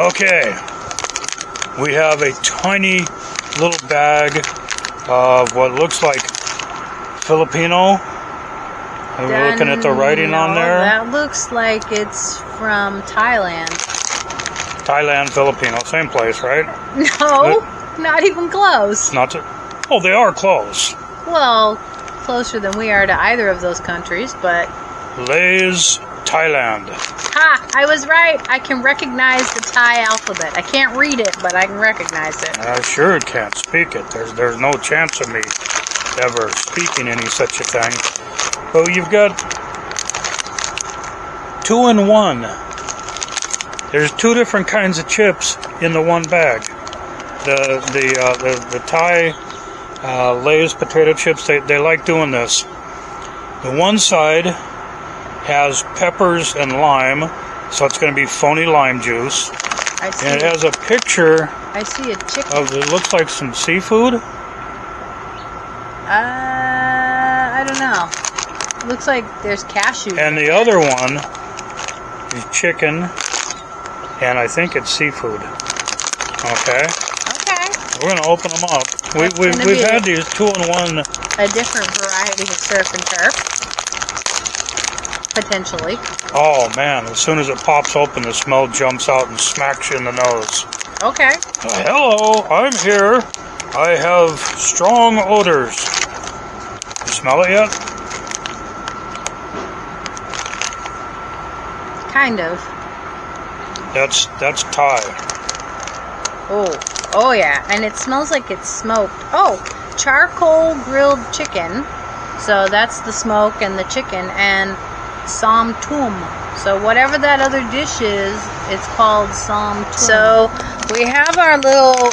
Okay, we have a tiny little bag of what looks like Filipino. Are we looking at the writing on there? That looks like it's from Thailand. Thailand, Filipino, same place, right? No, not even close. Not to, oh, they are close. Well, closer than we are to either of those countries, but... Lay's, Thailand. Ha! I was right. I can recognize the Thai alphabet. I can't read it, but I can recognize it. I sure can't speak it. There's no chance of me ever speaking any such a thing. But you've got 2-in-1. There's 2 different kinds of chips in the one bag. The Thai Lay's potato chips, they like doing this. The one side has peppers and lime, so it's going to be phony lime juice. I see. And it has a picture. I see a chicken. Of it looks like some seafood. I don't know. Looks like there's cashew. And the other one is chicken, and I think it's seafood. Okay. Okay. We're gonna open them up. We've had these 2-in-1. A different variety of surf and turf, potentially. Oh man! As soon as it pops open, the smell jumps out and smacks you in the nose. Okay. Hello, I'm here. I have strong odors. You smell it yet? Kind of. That's Thai. Oh yeah, and it smells like it's smoked. Oh, charcoal grilled chicken. So that's the smoke and the chicken, and som tum. So whatever that other dish is, it's called som tum. So we have our little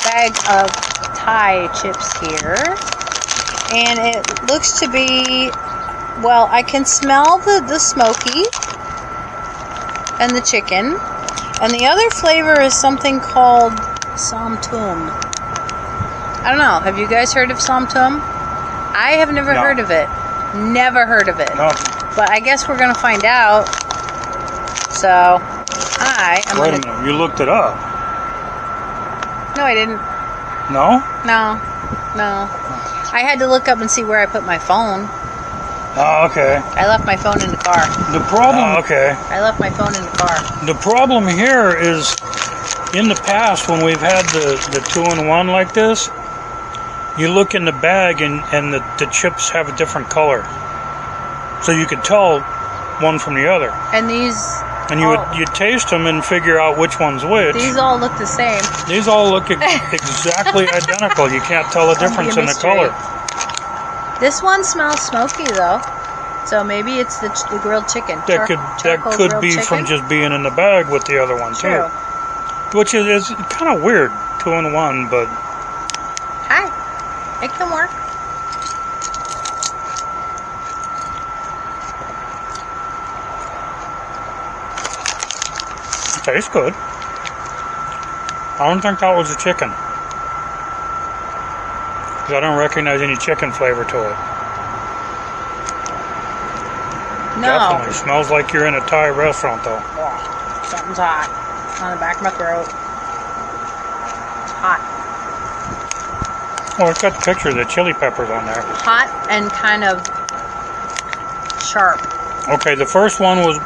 bag of Thai chips here, and it looks to be, well, I can smell the smoky and the chicken, and the other flavor is something called som tum. I don't know. Have you guys heard of som tum? I have never heard of it. Never heard of it. No. But I guess we're going to find out. So, I'm Wait a minute. You looked it up. No, I didn't. No? No. I had to look up and see where I put my phone. Oh, okay. I left my phone in the car. The problem... okay. I left my phone in the car. The problem here is, in the past, when we've had the 2-in-1 like this, you look in the bag and the chips have a different color. So you could tell one from the other. And these... And you'd taste them and figure out which one's which. These all look the same. These all look exactly identical. You can't tell the difference in the color. This one smells smoky though, so maybe it's the grilled chicken. That could be from just being in the bag with the other one too. Which is kind of weird, 2-in-1, but... Hi, it can work. Tastes good. I don't think that was a chicken. I don't recognize any chicken flavor to it. No. Definitely. Smells like you're in a Thai restaurant, though. Oh, something's hot on the back of my throat. It's hot. Oh, it's got the picture of the chili peppers on there. Hot and kind of sharp. Okay, the first one was...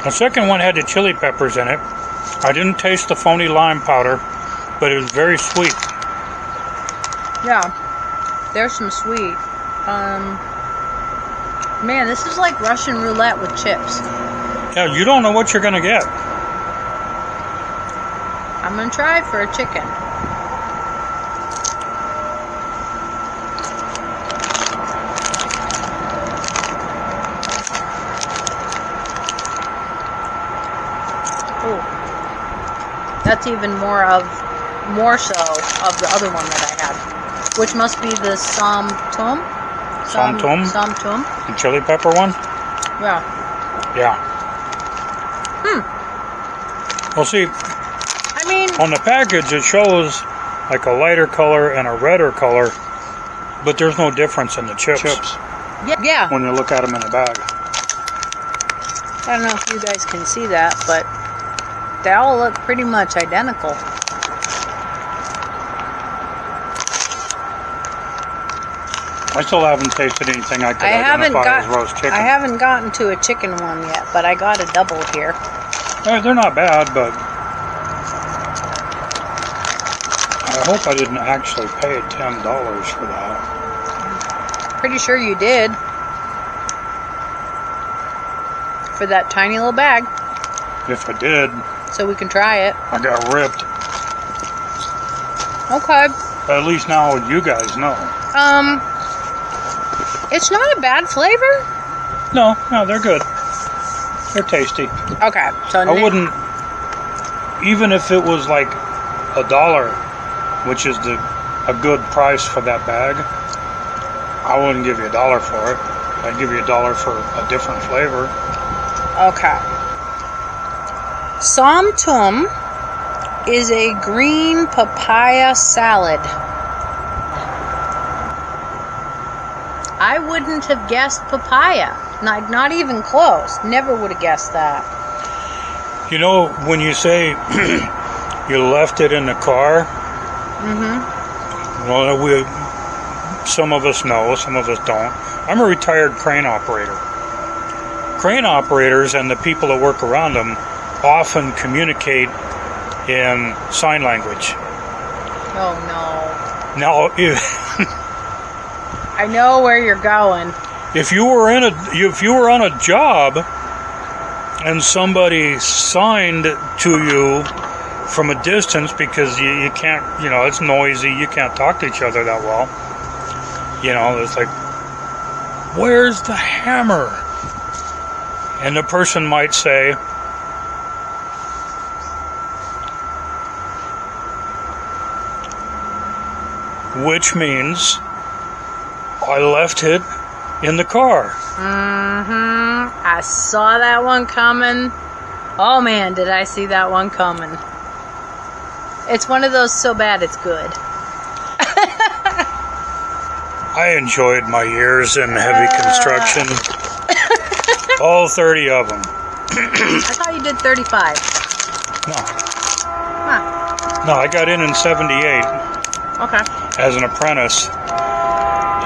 The second one had the chili peppers in it. I didn't taste the phony lime powder, but it was very sweet. Yeah, there's some sweet. Man, this is like Russian roulette with chips. Yeah, you don't know what you're gonna get. I'm gonna try for a chicken. Oh, that's even more so of the other one that I had, which must be the som tum. Som tum? Som tum. The chili pepper one? Yeah. Yeah. Well, see, I mean, on the package it shows like a lighter color and a redder color, but there's no difference in the chips. Yeah. When you look at them in the bag. I don't know if you guys can see that, but they all look pretty much identical. I still haven't tasted anything I could I identify as roast chicken. haven't gotten to a chicken one yet, but I got a double here. They're not bad, but I hope I didn't actually pay $10 for that. Pretty sure you did. For that tiny little bag. If I did, So we can try it. I got ripped. Okay. But at least now you guys know. It's not a bad flavor. No, they're good. They're tasty. Okay. So I wouldn't, even if it was like $1, which is a good price for that bag, I wouldn't give you $1 for it. I'd give you $1 for a different flavor. Okay. Som Tum is a green papaya salad. I wouldn't have guessed papaya. Not even close. Never would have guessed that. You know, when you say you left it in the car, well, some of us know, some of us don't. I'm a retired crane operator. Crane operators and the people that work around them often communicate in sign language. Oh no. Now, I know where you're going. if you were on a job and somebody signed to you from a distance because you can't, it's noisy, you can't talk to each other that well. It's like, where's the hammer? And the person might say, which means I left it in the car. I saw that one coming. Oh man, did I see that one coming. It's one of those so bad it's good. I enjoyed my years in heavy construction. All 30 of them. I thought you did 35. No. Huh. No, I got in 78 Okay. as an apprentice.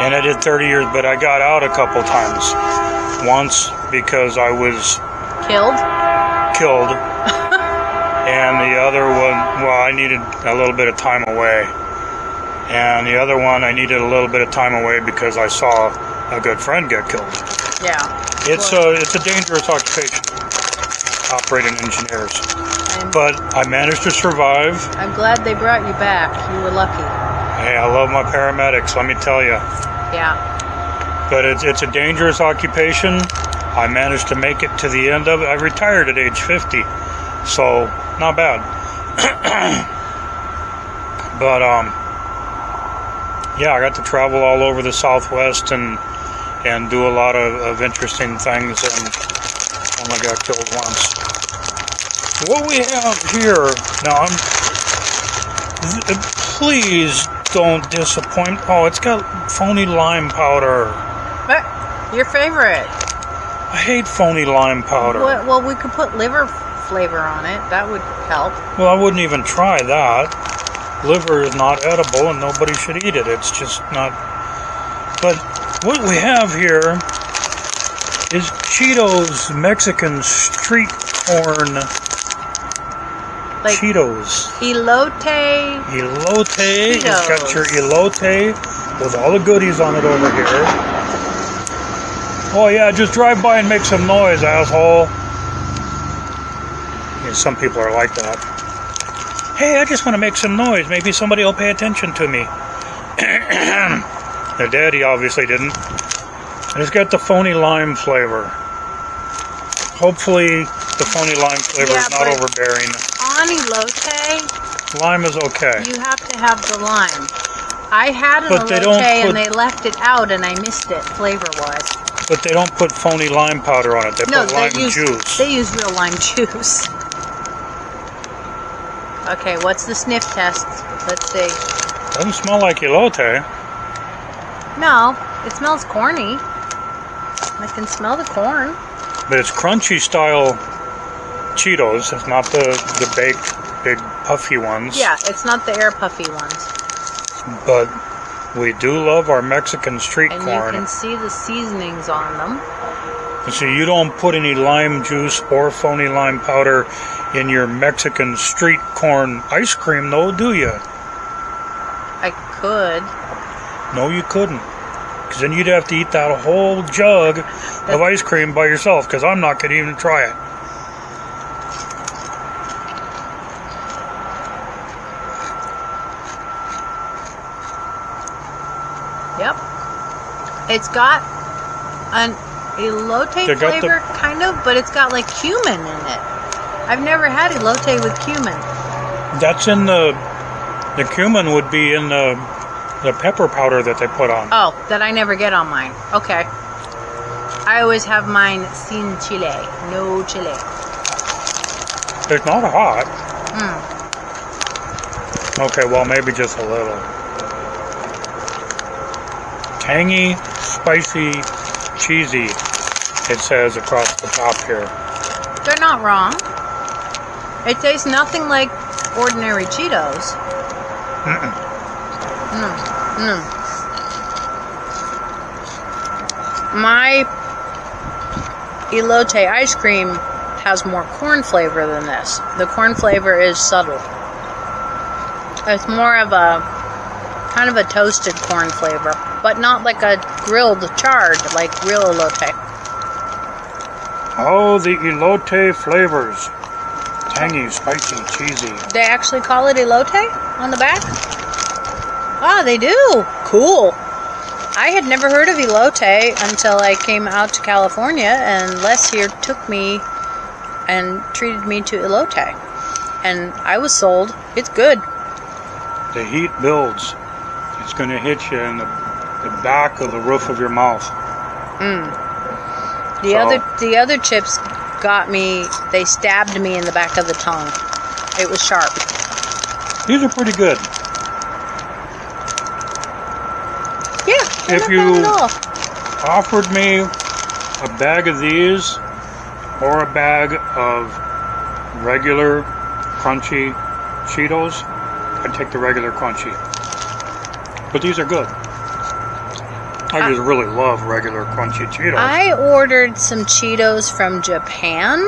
And I did 30 years, but I got out a couple times. Once because I was Killed? And the other one, I needed a little bit of time away. And the other one, I needed a little bit of time away because I saw a good friend get killed. Yeah. It's a dangerous occupation, operating engineers. But I managed to survive. I'm glad they brought you back. You were lucky. Hey, I love my paramedics, let me tell you. Yeah. But it's a dangerous occupation. I managed to make it to the end of it. I retired at age 50, so not bad. But yeah, I got to travel all over the Southwest and do a lot of interesting things, and only got killed once. What we have here now, please don't disappoint. Oh, it's got phony lime powder. But your favorite. I hate phony lime powder. Well, we could put liver flavor on it. That would help. Well, I wouldn't even try that. Liver is not edible and nobody should eat it. It's just not. But what we have here is Cheetos Mexican street corn. Like Cheetos. Elote. Elote. Cheetos. It's got your elote with all the goodies on it over here. Oh yeah, just drive by and make some noise, asshole. Yeah, some people are like that. Hey, I just want to make some noise. Maybe somebody will pay attention to me. Their daddy obviously didn't. And it's got the phony lime flavor. Hopefully the phony lime flavor is not overbearing. On elote, Lime is okay. you have to have the lime. I had an elote and they left it out and I missed it flavor-wise. But they don't put phony lime powder on it. They put lime juice. They use real lime juice. Okay, what's the sniff test? Let's see. Doesn't smell like elote. No, it smells corny. I can smell the corn. But it's crunchy style Cheetos. It's not the baked, big puffy ones. Yeah, it's not the air puffy ones. But we do love our Mexican street And corn. you can see the seasonings on them. So you don't put any lime juice or phony lime powder in your Mexican street corn ice cream, though, do you? I could. No, you couldn't. Because then you'd have to eat that whole jug of ice cream by yourself, because I'm not going to even try it. Yep. It's got an elote flavor, kind of, but it's got like cumin in it. I've never had elote with cumin. That's in the cumin would be in the pepper powder that they put on. Oh, that I never get on mine. Okay. I always have mine sin chile. No chile. It's not hot. Mm. Okay, well, maybe just a little. Tangy, spicy, cheesy, it says across the top here. They're not wrong. It tastes nothing like ordinary Cheetos. My elote ice cream has more corn flavor than this. The corn flavor is subtle. It's more of a kind of a toasted corn flavor, but not like a grilled charred like real elote. Oh, the elote flavors. Tangy, spicy, cheesy. They actually call it elote on the back? Ah, they do. Cool. I had never heard of elote until I came out to California, and Les here took me and treated me to elote. And I was sold. It's good. The heat builds. It's going to hit you in the back of the roof of your mouth. The other chips got me, they stabbed me in the back of the tongue. It was sharp. These are pretty good. Yeah, If not you bad at all. offered me a bag of these or a bag of regular crunchy Cheetos, I'd take the regular crunchy. But these are good. I just really love regular crunchy Cheetos. I ordered some Cheetos from Japan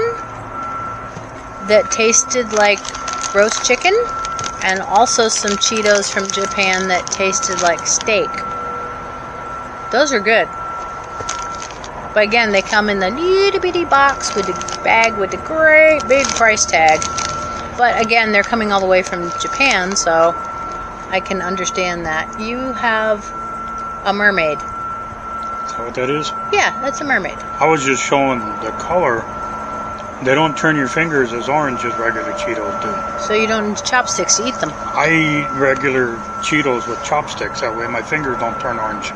that tasted like roast chicken, and also some Cheetos from Japan that tasted like steak. Those are good. But again, they come in the itty bitty box with the bag with the great big price tag. But again, they're coming all the way from Japan, so I can understand that. You have a mermaid. Is that what that is? Yeah, that's a mermaid. I was just showing the color. They don't turn your fingers as orange as regular Cheetos do. So you don't need chopsticks to eat them. I eat regular Cheetos with chopsticks. That way my fingers don't turn orange.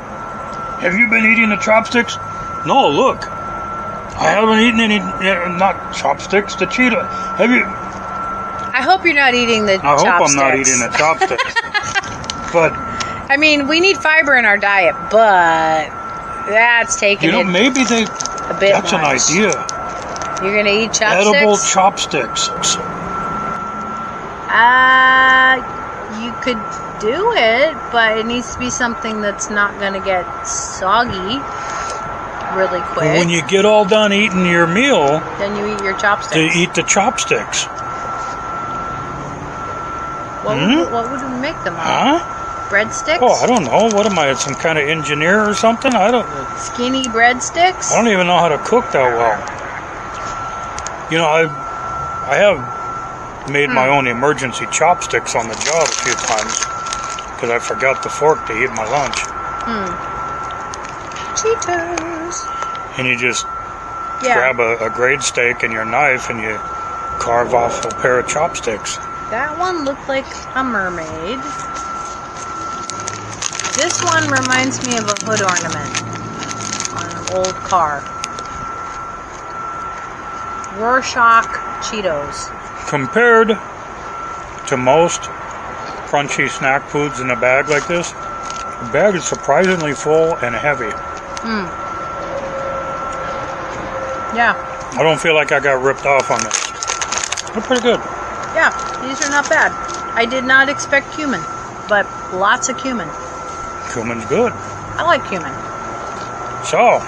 Have you been eating the chopsticks? No, look. I haven't eaten any, not chopsticks, the Cheetos. Have you? I hope you're not eating the chopsticks. I hope I'm not eating the chopsticks. But I mean, we need fiber in our diet, but that's taking it maybe they. a bit That's an much. idea. You're gonna eat chopsticks? Edible chopsticks. You could do it, but it needs to be something that's not gonna get soggy really quick. When you get all done eating your meal, Then you eat your chopsticks. to eat the chopsticks. What would we make them of? Huh? Breadsticks? Oh, I don't know. What am I, some kind of engineer or something? I don't Skinny breadsticks? even know how to cook that well. You know, I have made my own emergency chopsticks on the job a few times because I forgot the fork to eat my lunch. Cheetos. And you just Yeah. grab a grade steak and your knife and you carve off a pair of chopsticks. That one looked like a mermaid. This one reminds me of a hood ornament on an old car. Rorschach Cheetos. Compared to most crunchy snack foods in a bag like this, the bag is surprisingly full and heavy. Yeah. I don't feel like I got ripped off on this. They're pretty good. Yeah, these are not bad. I did not expect cumin, but lots of cumin. Cumin's good. I like cumin. So,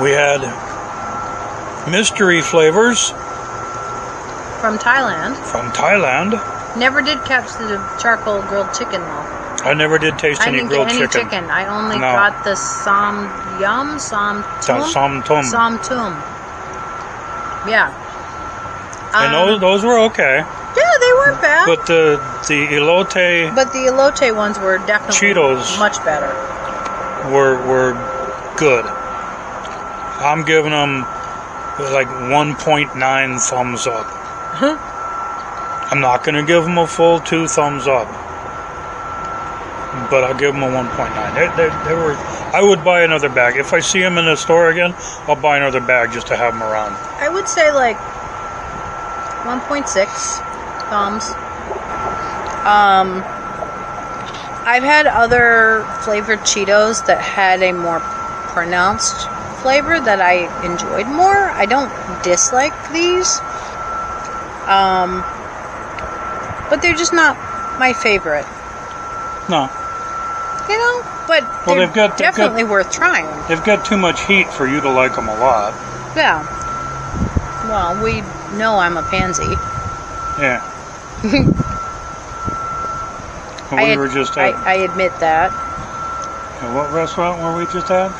we had mystery flavors From Thailand. from Thailand. Never did catch the charcoal grilled chicken though. I never did taste I any didn't grilled get any chicken. chicken. I only No. got the som yum, som tum. Som tum. Som tum. Yeah. And those were okay. Yeah, they weren't bad. But the elote But the elote ones were definitely Cheetos much better. were good. I'm giving them like 1.9 thumbs up. Huh? I'm not going to give them a full 2 thumbs up. But I'll give them a 1.9. They were. I would buy another bag. If I see them in the store again, I'll buy another bag just to have them around. I would say like 1.6 thumbs. I've had other flavored Cheetos that had a more pronounced flavor that I enjoyed more. I don't dislike these. But they're just not my favorite. No. You know, but Well, they're definitely worth trying. They've got too much heat for you to like them a lot. Yeah. Well, we know I'm a pansy. Yeah. We were just at. I admit that. What restaurant were we just at?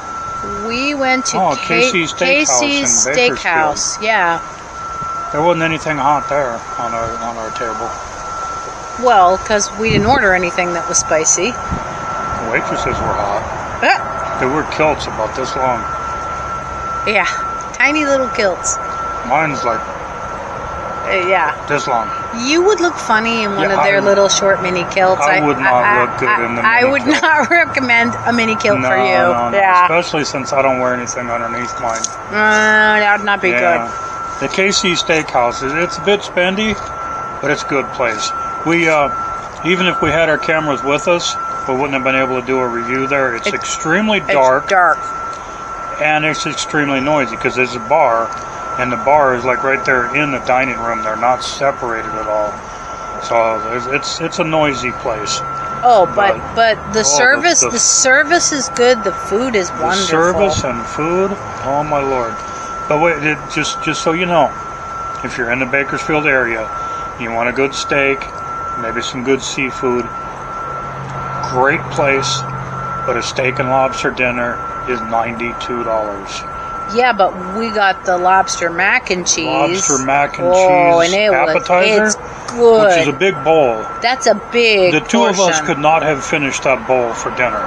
We went to Casey's Steakhouse Casey's in Steakhouse. Yeah. There wasn't anything hot there on our table. Well, because we didn't order anything that was spicy. The waitresses were hot. Ah, They were kilts about this long. yeah. Tiny little kilts. Mine's like Yeah. this long. You would look funny in one Yeah, of their I- little short mini kilts. I would not look good in the I mini would kilt. not recommend a mini kilt No, for you. no, no. Yeah. Especially since I don't wear anything underneath mine. That would not be good. The Casey's Steakhouse, it's a bit spendy, but it's a good place. We, even if we had our cameras with us, we wouldn't have been able to do a review there. It's extremely dark. It's dark. And it's extremely noisy because there's a bar, and the bar is like right there in the dining room. They're not separated at all. So it's a noisy place. Oh, but the service the the service is good. The food is The wonderful. service and food, oh my lord. But wait, just so you know, if you're in the Bakersfield area, you want a good steak, maybe some good seafood, great place, but a steak and lobster dinner is $92. Yeah, but we got the lobster mac and cheese. Lobster mac and and cheese it appetizer, it's good. which is a big bowl. That's a big The two of us portion. could not have finished that bowl for dinner.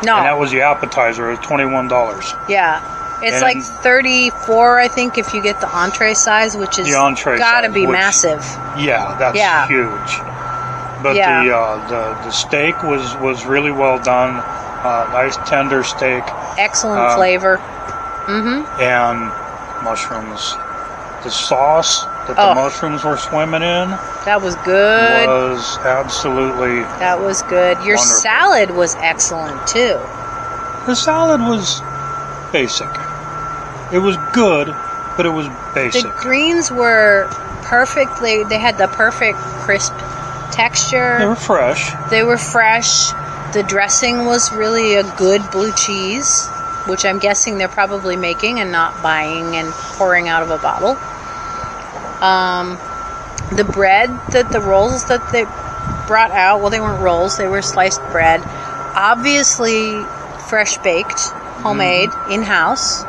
No. And that was the appetizer. It was $21. Yeah. It's And- like 34, I think, if you get the entree size, which is The entree gotta size, be which- massive. Yeah, that's Yeah. huge. But Yeah. the steak was really well done. Nice tender steak Excellent flavor. Mm-hmm. and mushrooms. The sauce that Oh. the mushrooms were swimming in That was good. was absolutely. That was good. Your Wonderful. salad was excellent, too. The salad was basic. It was good, but it was The basic. greens were perfectly, they had the perfect crisp texture. They were fresh. They were fresh. The dressing was really a good blue cheese, which I'm guessing they're probably making and not buying and pouring out of a bottle. The bread, the rolls that they brought out, well, they weren't rolls, they were sliced bread. Obviously fresh baked, homemade, in-house.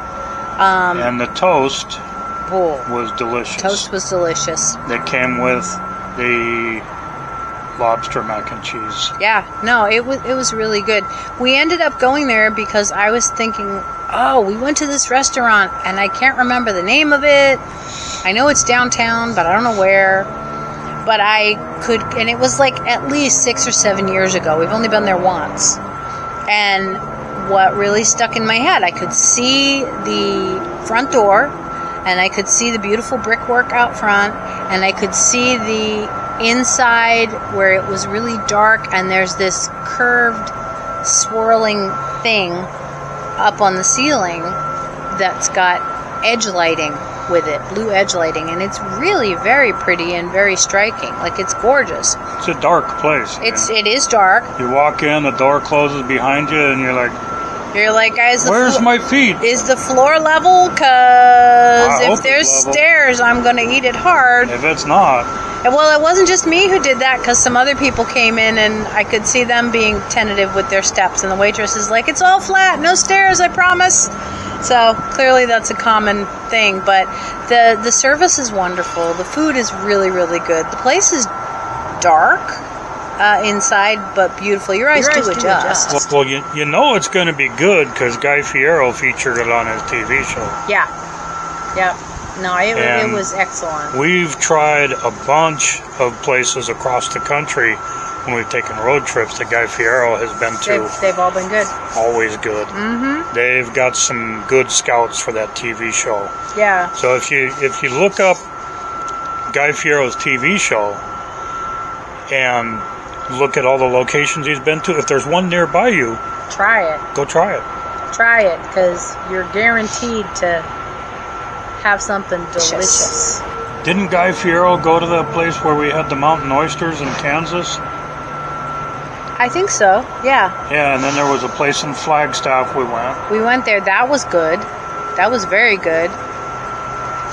And the toast Oh, was delicious. toast was delicious. That came with the lobster mac and cheese. Yeah, no, it was really good. We ended up going there because I was thinking, oh, we went to this restaurant and I can't remember the name of it. I know it's downtown, but I don't know where. But I could, and it was like at least 6 or 7 years ago. We've only been there once. And what really stuck in my head, I could see the front door, and I could see the beautiful brickwork out front, and I could see the inside where it was really dark, and there's this curved, swirling thing up on the ceiling that's got edge lighting with it, blue edge lighting, and it's really very pretty and very striking. Like, it's gorgeous. It's a dark place. It is dark. You walk in, the door closes behind you, and you're like, guys, where's my feet? Is the floor level? Because I hope if there's it's level. stairs, I'm going to eat it hard. If it's not, And, well, it wasn't just me who did that, because some other people came in, and I could see them being tentative with their steps, and the waitress is like, it's all flat, no stairs, I promise. So clearly that's a common thing, but the service is wonderful. The food is really, really good. The place is dark inside, but beautiful. Your eyes do adjust. well, you know it's going to be good because Guy Fieri featured it on his TV show. Yeah. Yep. No, it And was excellent. We've tried a bunch of places across the country when we've taken road trips that Guy Fieri has been to. They've all been good. Always good. Mm-hmm. They've got some good scouts for that TV show. Yeah. So if you look up Guy Fieri's TV show and look at all the locations he's been to, if there's one nearby you, Try it. go try it. Try it, because you're guaranteed to have something delicious. Didn't Guy Fieri go to the place where we had the mountain oysters in Kansas? I think so, yeah. Yeah, and then there was a place in Flagstaff we went. We went there. That was good. That was very good.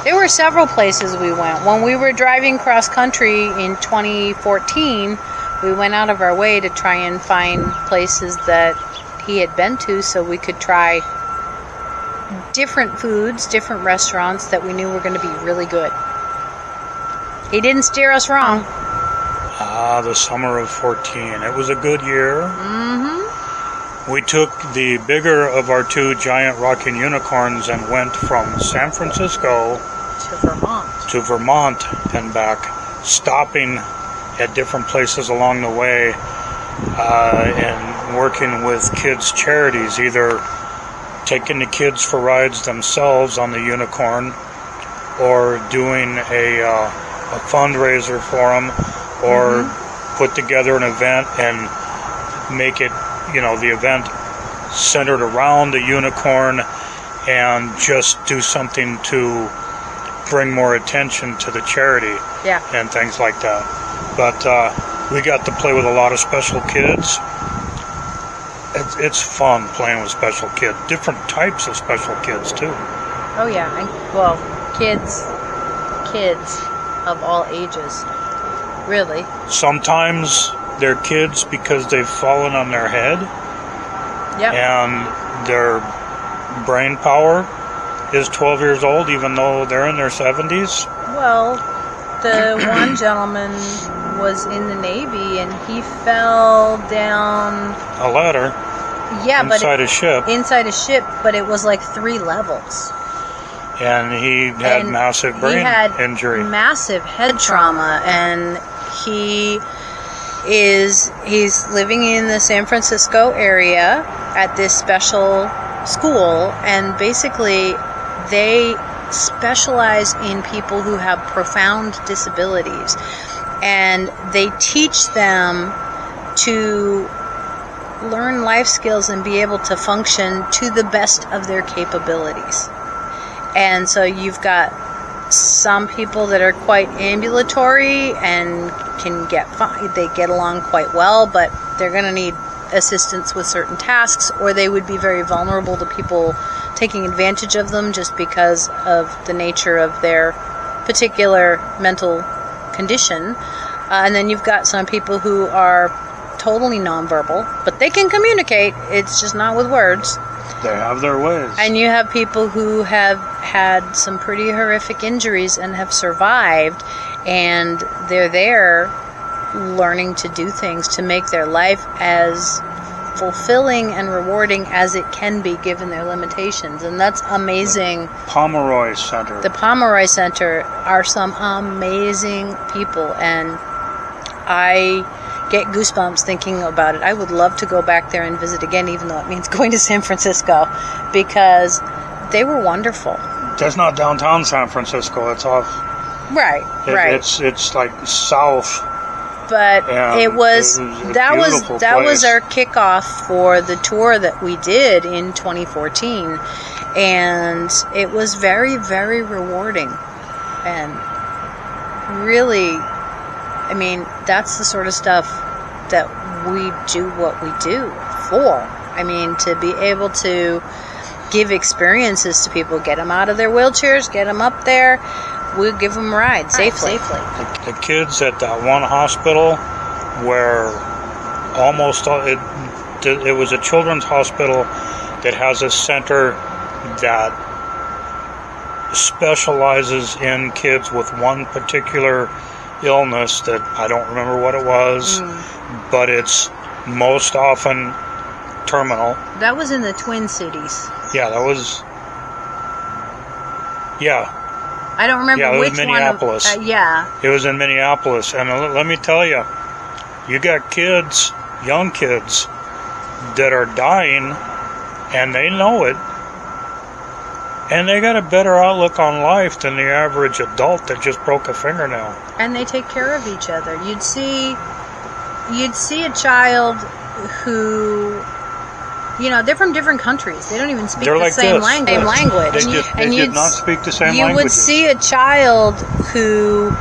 There were several places we went. When we were driving cross country in 2014, we went out of our way to try and find places that he had been to so we could try different foods, different restaurants that we knew were going to be really good. He didn't steer us wrong. The summer of 14. It was a good year. Mm-hmm. We took the bigger of our two giant rocking unicorns and went from San Francisco to Vermont and back, stopping at different places along the way and working with kids' charities, either taking the kids for rides themselves on the unicorn or doing a fundraiser for them, or put together an event and make it, the event centered around the unicorn and just do something to bring more attention to the charity and things like that. But we got to play with a lot of special kids. It's fun playing with special kids, different types of special kids too. Oh yeah, well, kids of all ages, really. Sometimes they're kids because they've fallen on their head. Yep. And their brain power is 12 years old, even though they're in their 70s. Well, the one gentleman was in the Navy and he fell down A ladder. Yeah, inside a ship. Inside a ship, but it was like 3 levels. And he had massive brain injury. Massive head trauma, and he's living in the San Francisco area at this special school, and basically they specialize in people who have profound disabilities, and they teach them to learn life skills and be able to function to the best of their capabilities. And so you've got some people that are quite ambulatory and can they get along quite well, but they're going to need assistance with certain tasks, or they would be very vulnerable to people taking advantage of them just because of the nature of their particular mental condition. And then you've got some people who are totally nonverbal, but they can communicate. It's just not with words. They have their ways. And you have people who have had some pretty horrific injuries and have survived, and they're there learning to do things to make their life as fulfilling and rewarding as it can be given their limitations. And that's amazing. Pomeroy Center. The Pomeroy Center are some amazing people, and I get goosebumps thinking about it. I would love to go back there and visit again, even though it means going to San Francisco, because they were wonderful. That's not downtown San Francisco. It's off. Right. It's like south. But that was our kickoff for the tour that we did in 2014, And it was very, very rewarding. And really, I mean, that's the sort of stuff that we do what we do for. I mean, to be able to give experiences to people, get them out of their wheelchairs, get them up there, we'll give them rides safely. The kids at that one hospital where almost it was a children's hospital that has a center that specializes in kids with one particular illness that I don't remember what it was, but it's most often terminal. That was in the Twin Cities. Yeah, that was. Yeah. I don't remember yeah, it which was Minneapolis. one. Yeah. It was in Minneapolis, and let me tell you, you got kids, young kids, that are dying, and they know it, and they got a better outlook on life than the average adult that just broke a fingernail. And they take care of each other. You'd see a child who, they're from different countries. They don't even speak the same language. They did not speak the same language. You would see a child who,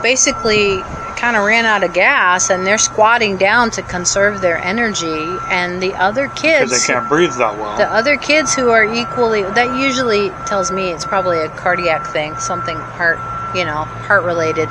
basically kind of ran out of gas, and they're squatting down to conserve their energy, and the other kids, because they can't breathe that well. The other kids who are equally, that usually tells me it's probably a cardiac thing, something heart related,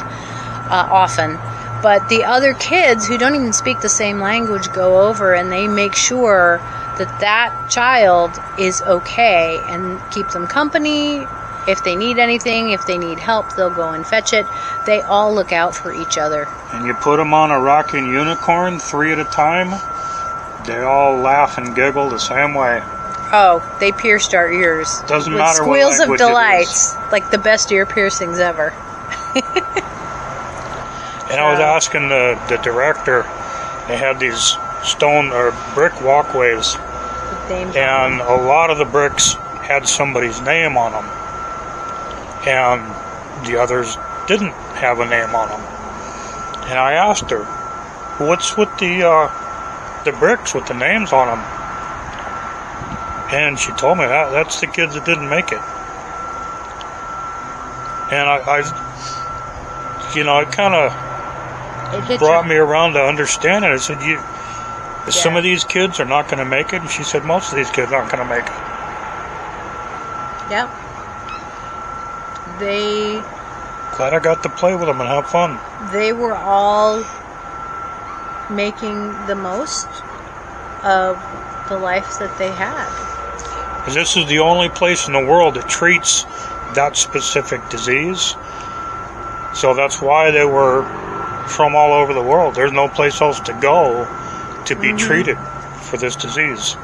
often. But the other kids who don't even speak the same language go over, and they make sure that child is okay and keep them company. If they need anything, if they need help, they'll go and fetch it. They all look out for each other. And you put them on a rocking unicorn 3 at a time, they all laugh and giggle the same way. Oh, they pierced our ears. Doesn't with matter squeals what of language delights, like the best ear piercings ever. And I was asking the director, they had these stone or brick walkways, and a lot of the bricks had somebody's name on them, and the others didn't have a name on them. And I asked her, what's with the bricks with the names on them? And she told me that's the kids that didn't make it. And it kind of brought me around to understand it. I said, some of these kids are not going to make it, and she said most of these kids aren't going to make it. Yep. Glad I got to play with them and have fun. They were all making the most of the life that they had. And this is the only place in the world that treats that specific disease. So that's why they were from all over the world. There's no place else to go to be treated for this disease.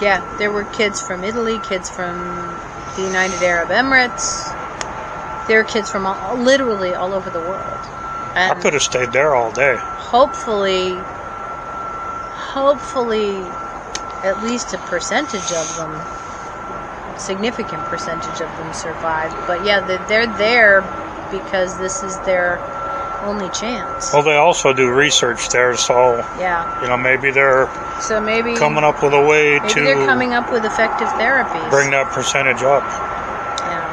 Yeah, there were kids from Italy, kids from the United Arab Emirates. There were kids from literally all over the world. And I could have stayed there all day. Hopefully, at least a percentage of them, significant percentage of them survived. But yeah, they're there because this is their only chance. Well, they also do research there, so maybe they're coming up with a way to. Maybe they're coming up with effective therapies. Bring that percentage up. Yeah.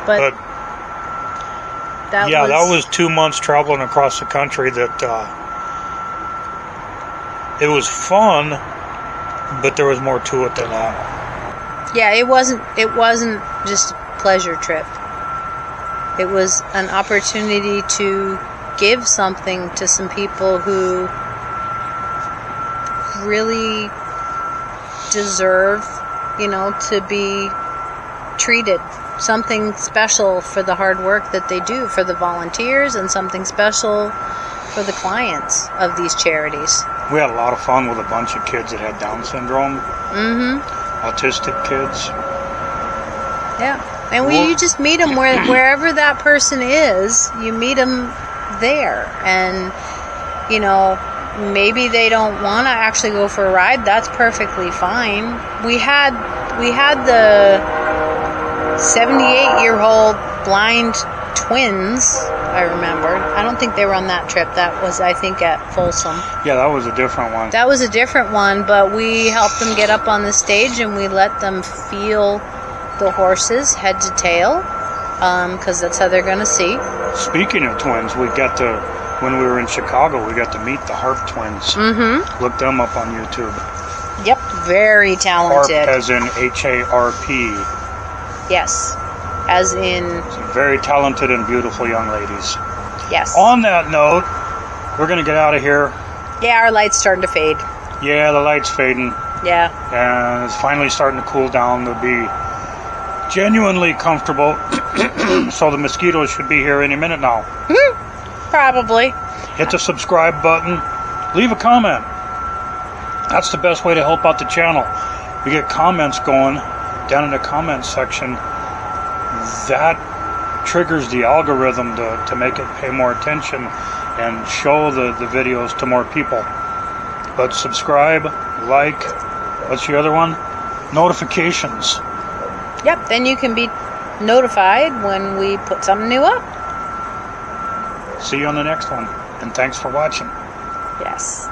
But that was 2 months traveling across the country. That it was fun, but there was more to it than that. Yeah, it wasn't just a pleasure trip. It was an opportunity to give something to some people who really deserve, to be treated. Something special for the hard work that they do for the volunteers, and something special for the clients of these charities. We had a lot of fun with a bunch of kids that had Down syndrome. Autistic kids. Yeah. And you just meet them wherever that person is. You meet them there. And, maybe they don't want to actually go for a ride. That's perfectly fine. We had the 78-year-old blind twins I remembered. I don't think they were on that trip. That was, I think, at Folsom. Yeah, that was a different one. That was a different one, but we helped them get up on the stage and we let them feel the horses head to tail, because that's how they're going to see. Speaking of twins, when we were in Chicago, we got to meet the Harp twins. Mm-hmm. Look them up on YouTube. Yep, very Harp talented. as in H-A-R-P. Yes, as in... Some very talented and beautiful young ladies. Yes. On that note, we're going to get out of here. Yeah, our light's starting to fade. Yeah, the light's fading. Yeah. And it's finally starting to cool down to be genuinely comfortable. So the mosquitoes should be here any minute now. Probably. Hit the subscribe button. Leave a comment. That's the best way to help out the channel. We get comments going down in the comments section. That triggers the algorithm to make it pay more attention and show the videos to more people. But subscribe, like, what's the other one? Notifications. Yep, then you can be notified when we put something new up. See you on the next one, and thanks for watching. Yes.